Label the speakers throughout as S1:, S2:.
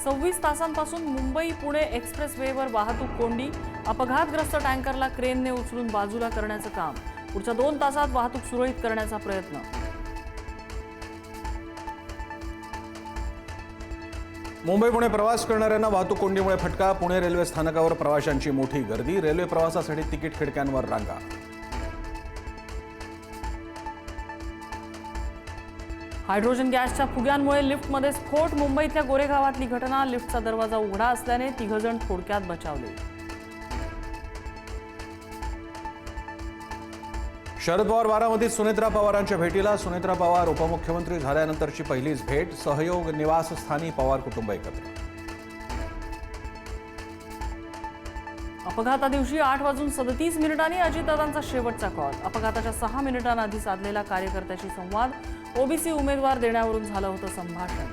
S1: 26 तासांपासून मुंबई पुणे एक्सप्रेसवेवर वाहतूक कोंडी. अपघातग्रस्त टँकरला क्रेनने उचलून बाजूला करण्याचं काम. पुढच्या 2 तासात वाहतूक सुरळीत करण्याचा प्रयत्न.
S2: मुंबई पुणे प्रवास करणाऱ्यांना वाहतूक कोंडीमुळे फटका. पुणे रेल्वे स्थानकावर प्रवाशांची मोठी गर्दी. रेल्वे प्रवासासाठी तिकीट खिडक्यांवर रांगा.
S1: हायड्रोजन गॅसच्या फुग्यांमुळे लिफ्टमध्ये स्फोट. मुंबईतल्या गोरेगावातली घटना. लिफ्टचा दरवाजा उघडा असल्याने 3 जण थोडक्यात बचावले.
S2: शरद पवार बारामतीत सुनेत्रा पवारांच्या भेटीला. सुनेत्रा पवार उपमुख्यमंत्री झाल्यानंतरची पहिलीच भेट. सहयोग निवासस्थानी पवार कुटुंब एकत्र.
S1: अपघातादिवशी 8:37 अजितदादांचा शेवटचा कॉल. अपघाताच्या 6 मिनिटांआधी साधलेला कार्यकर्त्याशी संवाद. ओबीसी उमेदवार देण्यावरून झालं होतं संभाषण.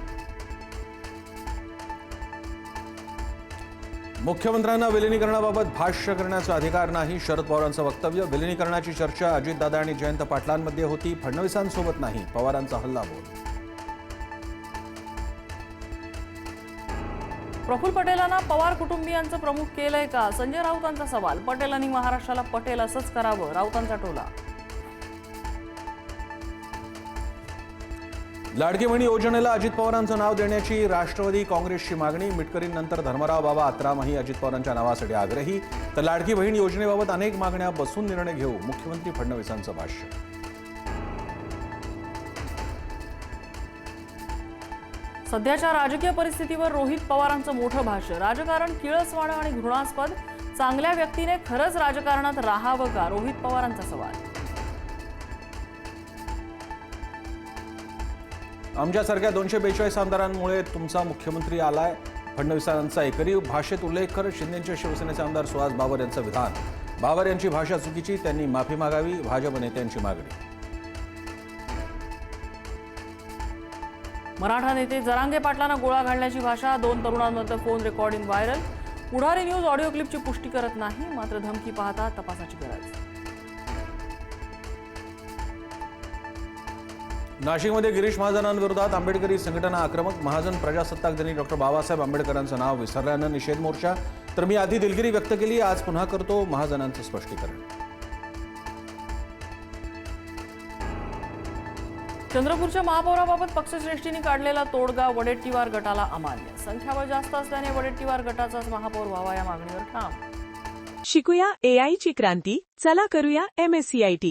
S2: मुख्यमंत्र्यांना विलिनीकरणाबाबत भाष्य करण्याचा अधिकार नाही. शरद पवारांचं वक्तव्य. विलिनीकरणाची चर्चा अजितदादा आणि जयंत पाटलांमध्ये होती, फडणवीसांसोबत नाही. पवारांचा हल्लाबोल.
S1: प्रफुल्ल पटेलांना पवार कुटुंबियांचं प्रमुख केलंय का? संजय राऊतांचा सवाल. पटेलांनी महाराष्ट्राला पटेल असंच करावं, राऊतांचा टोला.
S2: लाडकी बहीण योजनेला अजित पवारांचं नाव देण्याची राष्ट्रवादी काँग्रेसची मागणी. मिटकरींनंतर धर्मराव बाबा आत्रामही अजित पवारांच्या नावासाठी आग्रही. तर लाडकी बहीण योजनेबाबत अनेक मागण्या बसून निर्णय घेऊ, मुख्यमंत्री फडणवीसांचं भाष्य.
S1: सध्याच्या राजकीय परिस्थितीवर रोहित पवारांचं मोठं भाष्य. राजकारण किळसवाणं आणि घृणास्पद. चांगल्या व्यक्तीने खरंच राजकारणात राहावं का? रोहित पवारांचा सवाल.
S2: आमच्यासारख्या 242 आमदारांमुळे तुमचा मुख्यमंत्री आलाय. फडणवीसांचा एकरी भाषेत उल्लेख करत शिंदेच्या शिवसेनेचे आमदार सुहास बाबर यांचं विधान. बाबर यांची भाषा चुकीची, त्यांनी माफी मागावी, भाजप नेत्यांची मागणी.
S1: मराठा नेते जरांगे पाटलांना गोळा घालण्याची भाषा. 2 तरुणांमधलं फोन रेकॉर्डिंग व्हायरल. पुढारी न्यूज ऑडिओ क्लिपची पुष्टी करत नाही, मात्र धमकी पाहता तपासाची गरज.
S2: नाशिकमध्ये गिरीश महाजनांविरोधात आंबेडकरी संघटना आक्रमक. महाजन प्रजासत्ताक दिनी डॉक्टर बाबासाहेब आंबेडकरांचं नाव विसरल्यानं निषेध मोर्चा. तर मी आधी दिलगिरी व्यक्त केली, आज पुन्हा करतो, महाजनांचं स्पष्टीकरण.
S1: चंद्रपूरच्या महापौराबाबत पक्षश्रेष्ठींनी काढलेला तोडगा वडेट्टीवार गटाला अमान्य. संख्याबळ जास्त असल्याने वडेट्टीवार गटाचाच महापौर व्हावा या मागणीवर ठाम.
S3: शिकूया AI ची क्रांती. चला करूया MSCIT.